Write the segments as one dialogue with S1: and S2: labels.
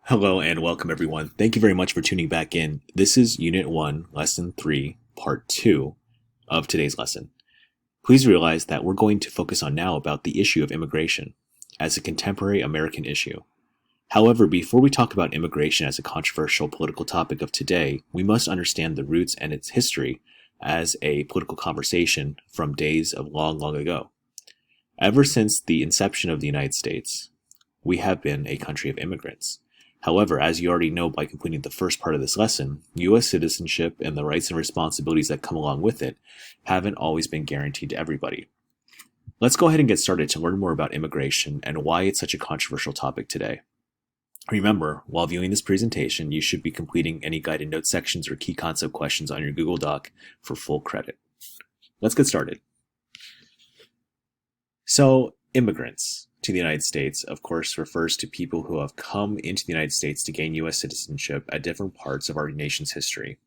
S1: Hello and welcome everyone. Thank you very much for tuning back in. This is Unit 1, Lesson 3, Part 2 of today's lesson. Please realize that we're going to focus on now about the issue of immigration as a contemporary American issue. However, before we talk about immigration as a controversial political topic of today, we must understand the roots and its history as a political conversation from days of long, long ago. Ever since the inception of the United States, we have been a country of immigrants. However, as you already know by completing the first part of this lesson, U.S. citizenship and the rights and responsibilities that come along with it haven't always been guaranteed to everybody. Let's go ahead and get started to learn more about immigration and why it's such a controversial topic today. Remember, while viewing this presentation, you should be completing any guided note sections or key concept questions on your Google Doc for full credit. Let's get started. So, immigrants to the United States, of course, refers to people who have come into the United States to gain U.S. citizenship at different parts of our nation's history.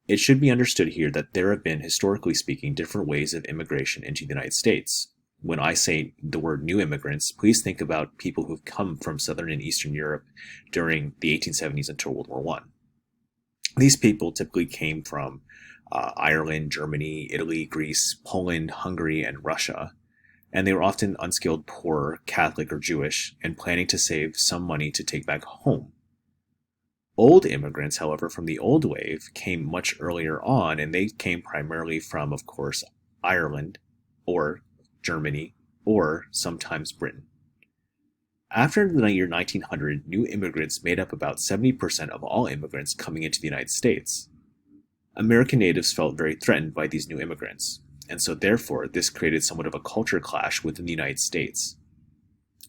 S1: It should be understood here that there have been, historically speaking, different ways of immigration into the United States. When I say the word new immigrants, please think about people who've come from Southern and Eastern Europe during the 1870s until World War I. These people typically came from Ireland, Germany, Italy, Greece, Poland, Hungary, and Russia. And they were often unskilled, poor, Catholic, or Jewish, and planning to save some money to take back home. Old immigrants, however, from the old wave, came much earlier on, and they came primarily from, of course, Ireland, or Germany, or sometimes Britain. After the year 1900, new immigrants made up about 70% of all immigrants coming into the United States. American natives felt very threatened by these new immigrants. And so therefore, this created somewhat of a culture clash within the United States.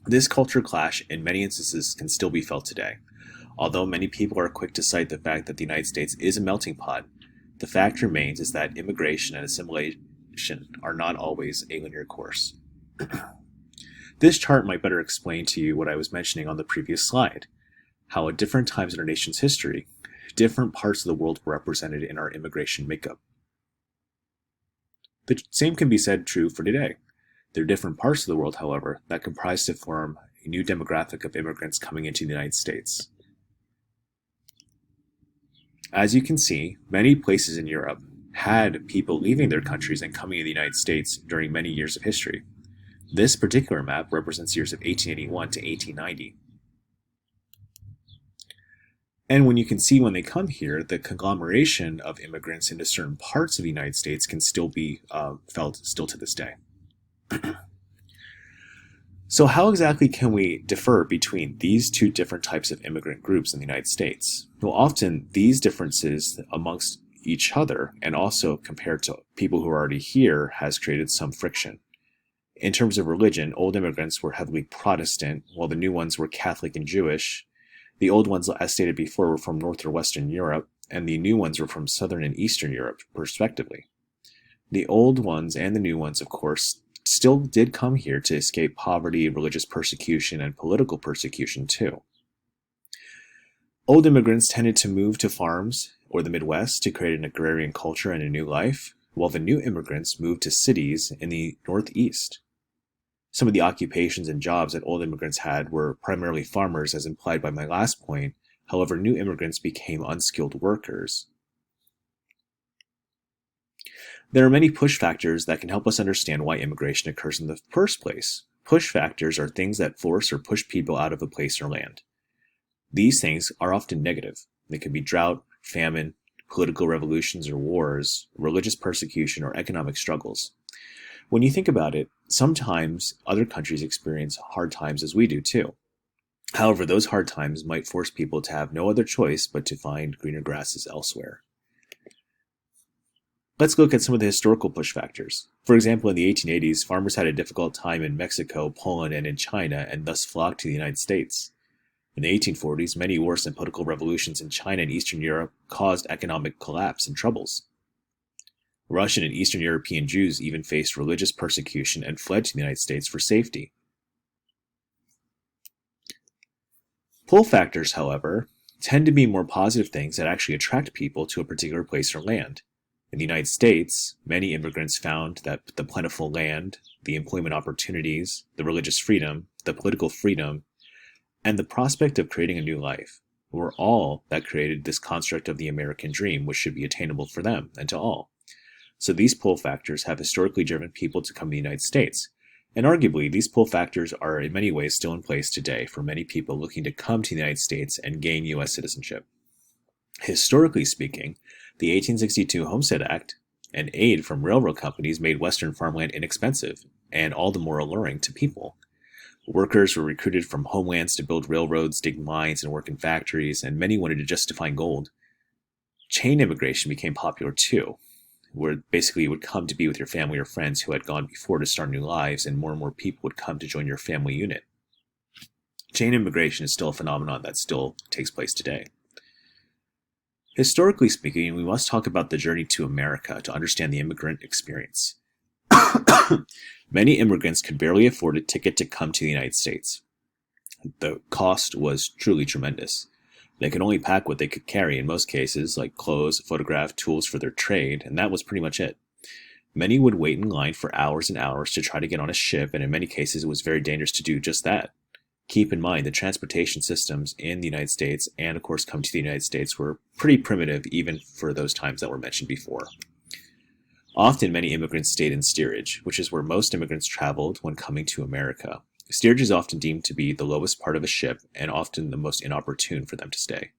S1: This culture clash, in many instances, can still be felt today. Although many people are quick to cite the fact that the United States is a melting pot, the fact remains is that immigration and assimilation are not always a linear course. This chart might better explain to you what I was mentioning on the previous slide, how at different times in our nation's history, different parts of the world were represented in our immigration makeup. The same can be said true for today. There are different parts of the world, however, that comprise to form a new demographic of immigrants coming into the United States. As you can see, many places in Europe had people leaving their countries and coming to the United States during many years of history. This particular map represents years of 1881 to 1890. And when you can see when they come here, the conglomeration of immigrants into certain parts of the United States can still be felt still to this day. So how exactly can we differ between these two different types of immigrant groups in the United States? Well, often these differences amongst each other and also compared to people who are already here has created some friction. In terms of religion, old immigrants were heavily Protestant, while the new ones were Catholic and Jewish. The old ones, as stated before, were from North or Western Europe, and the new ones were from Southern and Eastern Europe, respectively. The old ones and the new ones, of course, still did come here to escape poverty, religious persecution, and political persecution, too. Old immigrants tended to move to farms or the Midwest to create an agrarian culture and a new life, while the new immigrants moved to cities in the Northeast. Some of the occupations and jobs that old immigrants had were primarily farmers, as implied by my last point. However, new immigrants became unskilled workers. There are many push factors that can help us understand why immigration occurs in the first place. Push factors are things that force or push people out of a place or land. These things are often negative. They could be drought, famine, political revolutions or wars, religious persecution, or economic struggles. When you think about it, sometimes other countries experience hard times as we do too. However, those hard times might force people to have no other choice but to find greener grasses elsewhere. Let's look at some of the historical push factors. For example, in the 1880s, farmers had a difficult time in Mexico, Poland, and in China, and thus flocked to the United States. In the 1840s, many wars and political revolutions in China and Eastern Europe caused economic collapse and troubles. Russian and Eastern European Jews even faced religious persecution and fled to the United States for safety. Pull factors, however, tend to be more positive things that actually attract people to a particular place or land. In the United States, many immigrants found that the plentiful land, the employment opportunities, the religious freedom, the political freedom, and the prospect of creating a new life were all that created this construct of the American dream, which should be attainable for them and to all. So these pull factors have historically driven people to come to the United States. And arguably, these pull factors are in many ways still in place today for many people looking to come to the United States and gain U.S. citizenship. Historically speaking, the 1862 Homestead Act and aid from railroad companies made Western farmland inexpensive and all the more alluring to people. Workers were recruited from homelands to build railroads, dig mines, and work in factories, and many wanted to just to find gold. Chain immigration became popular too, where basically you would come to be with your family or friends who had gone before to start new lives, and more people would come to join your family unit. Chain immigration is still a phenomenon that still takes place today. Historically speaking, we must talk about the journey to America to understand the immigrant experience. Many immigrants could barely afford a ticket to come to the United States. The cost was truly tremendous. They could only pack what they could carry in most cases, like clothes, a photograph, tools for their trade, and that was pretty much it. Many would wait in line for hours and hours to try to get on a ship, and in many cases it was very dangerous to do just that. Keep in mind the transportation systems in the United States and, of course, come to the United States were pretty primitive even for those times that were mentioned before. Often, many immigrants stayed in steerage, which is where most immigrants traveled when coming to America. Steerage is often deemed to be the lowest part of a ship and often the most inopportune for them to stay.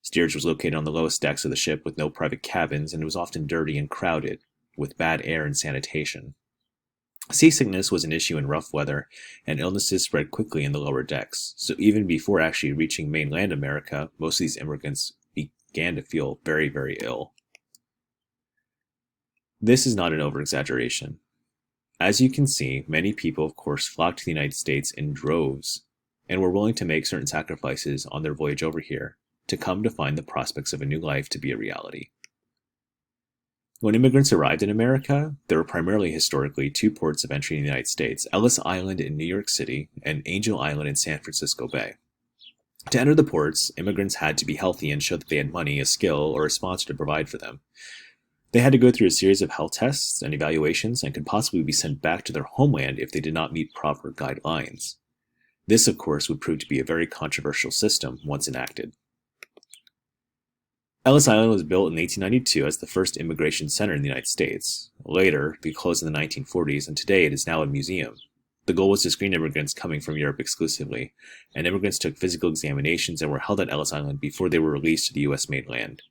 S1: Steerage was located on the lowest decks of the ship with no private cabins, and it was often dirty and crowded, with bad air and sanitation. Seasickness was an issue in rough weather, and illnesses spread quickly in the lower decks, so even before actually reaching mainland America, most of these immigrants began to feel very, very ill. This is not an over-exaggeration. As you can see, many people, of course, flocked to the United States in droves and were willing to make certain sacrifices on their voyage over here to come to find the prospects of a new life to be a reality. When immigrants arrived in America, there were primarily historically two ports of entry in the United States, Ellis Island in New York City and Angel Island in San Francisco Bay. To enter the ports, immigrants had to be healthy and show that they had money, a skill, or a sponsor to provide for them. They had to go through a series of health tests and evaluations and could possibly be sent back to their homeland if they did not meet proper guidelines. This, of course, would prove to be a very controversial system once enacted. Ellis Island was built in 1892 as the first immigration center in the United States. Later, it closed in the 1940s, and today it is now a museum. The goal was to screen immigrants coming from Europe exclusively, and immigrants took physical examinations and were held at Ellis Island before they were released to the U.S. mainland.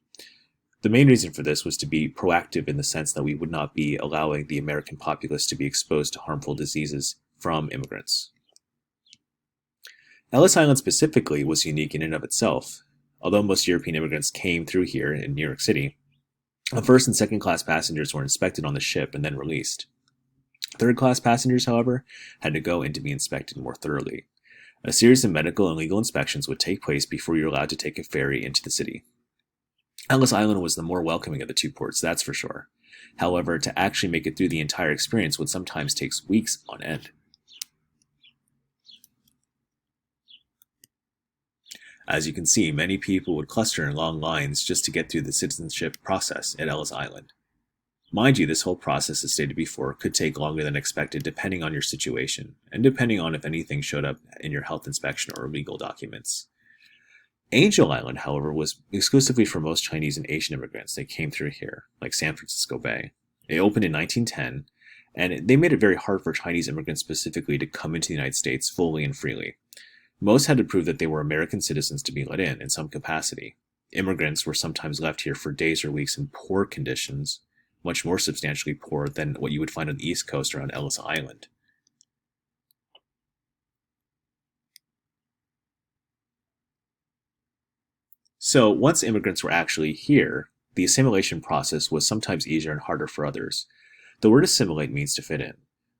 S1: The main reason for this was to be proactive in the sense that we would not be allowing the American populace to be exposed to harmful diseases from immigrants. Ellis Island specifically was unique in and of itself. Although most European immigrants came through here in New York City, the first and second class passengers were inspected on the ship and then released. Third class passengers, however, had to go in to be inspected more thoroughly. A series of medical and legal inspections would take place before you were allowed to take a ferry into the city. Ellis Island was the more welcoming of the two ports, that's for sure. However, to actually make it through the entire experience would sometimes take weeks on end. As you can see, many people would cluster in long lines just to get through the citizenship process at Ellis Island. Mind you, this whole process, as stated before, could take longer than expected depending on your situation, and depending on if anything showed up in your health inspection or legal documents. Angel Island, however, was exclusively for most Chinese and Asian immigrants that came through here, like San Francisco Bay. It opened in 1910, and they made it very hard for Chinese immigrants specifically to come into the United States fully and freely. Most had to prove that they were American citizens to be let in some capacity. Immigrants were sometimes left here for days or weeks in poor conditions, much more substantially poor than what you would find on the East Coast around Ellis Island. So once immigrants were actually here, the assimilation process was sometimes easier and harder for others. The word assimilate means to fit in.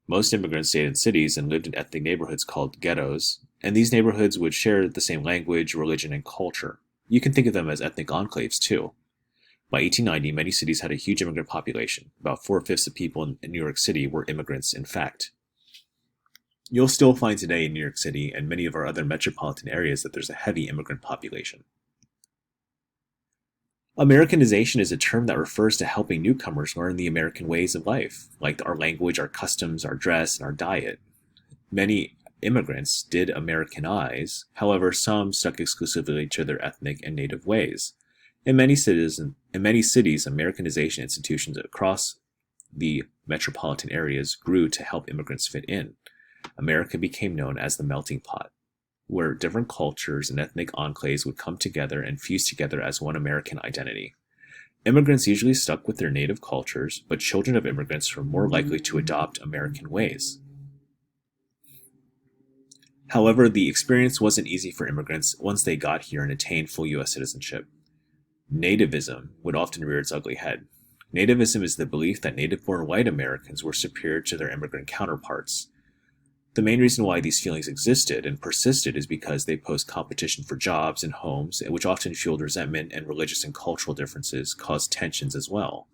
S1: Most immigrants stayed in cities and lived in ethnic neighborhoods called ghettos, and these neighborhoods would share the same language, religion, and culture. You can think of them as ethnic enclaves too. By 1890, many cities had a huge immigrant population. About 4/5 of people in New York City were immigrants, in fact. You'll still find today in New York City and many of our other metropolitan areas that there's a heavy immigrant population. Americanization is a term that refers to helping newcomers learn the American ways of life, like our language, our customs, our dress, and our diet. Many immigrants did Americanize, however, some stuck exclusively to their ethnic and native ways. In many cities, Americanization institutions across the metropolitan areas grew to help immigrants fit in. America became known as the melting pot, where different cultures and ethnic enclaves would come together and fuse together as one American identity. Immigrants usually stuck with their native cultures, but children of immigrants were more likely to adopt American ways. However, the experience wasn't easy for immigrants once they got here and attained full U.S. citizenship. Nativism would often rear its ugly head. Nativism is the belief that native-born white Americans were superior to their immigrant counterparts. The main reason why these feelings existed and persisted is because they posed competition for jobs and homes, which often fueled resentment, and religious and cultural differences caused tensions as well.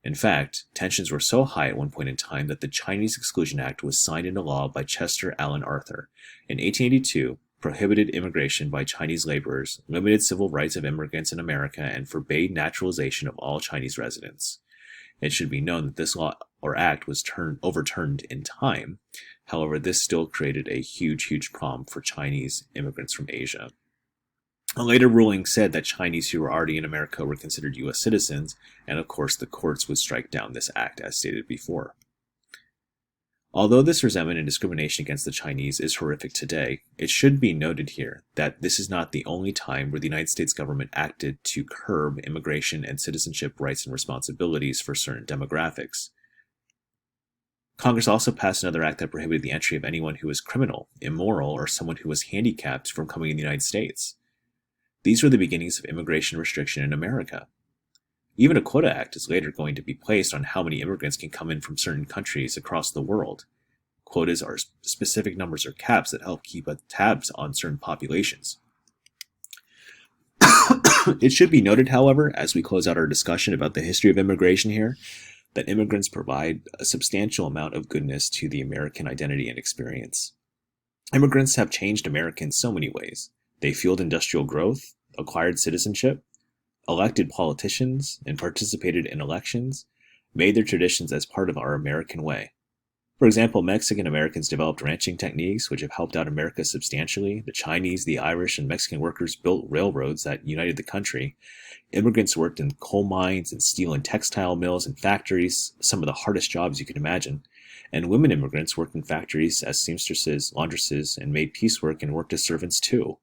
S1: In fact, tensions were so high at one point in time that the Chinese Exclusion Act was signed into law by Chester Alan Arthur in 1882, prohibited immigration by Chinese laborers, limited civil rights of immigrants in America, and forbade naturalization of all Chinese residents. It should be known that this law or act was overturned in time. However, this still created a huge problem for Chinese immigrants from Asia. A later ruling said that Chinese who were already in America were considered U.S. citizens, and of course the courts would strike down this act as stated before. Although this resentment and discrimination against the Chinese is horrific today, it should be noted here that this is not the only time where the United States government acted to curb immigration and citizenship rights and responsibilities for certain demographics. Congress also passed another act that prohibited the entry of anyone who was criminal, immoral, or someone who was handicapped from coming in the United States. These were the beginnings of immigration restriction in America. Even a quota act is later going to be placed on how many immigrants can come in from certain countries across the world. Quotas are specific numbers or caps that help keep tabs on certain populations. It should be noted, however, as we close out our discussion about the history of immigration here, that immigrants provide a substantial amount of goodness to the American identity and experience. Immigrants have changed America in so many ways. They fueled industrial growth, acquired citizenship, elected politicians, and participated in elections, made their traditions as part of our American way. For example, Mexican Americans developed ranching techniques which have helped out America substantially. The Chinese, the Irish, and Mexican workers built railroads that united the country. Immigrants worked in coal mines and steel and textile mills and factories, some of the hardest jobs you can imagine. And women immigrants worked in factories as seamstresses, laundresses, and made piecework and worked as servants too.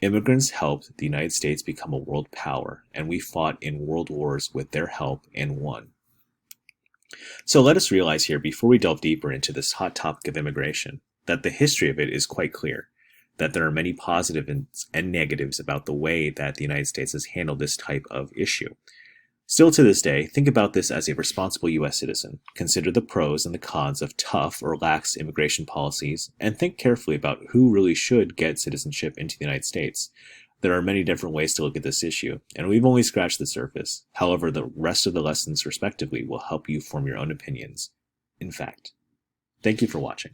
S1: Immigrants helped the United States become a world power, and we fought in world wars with their help and won. So let us realize here, before we delve deeper into this hot topic of immigration, that the history of it is quite clear, that there are many positives and negatives about the way that the United States has handled this type of issue. Still to this day, think about this as a responsible U.S. citizen. Consider the pros and the cons of tough or lax immigration policies, and think carefully about who really should get citizenship into the United States. There are many different ways to look at this issue, and we've only scratched the surface. However, the rest of the lessons, respectively, will help you form your own opinions. In fact, thank you for watching.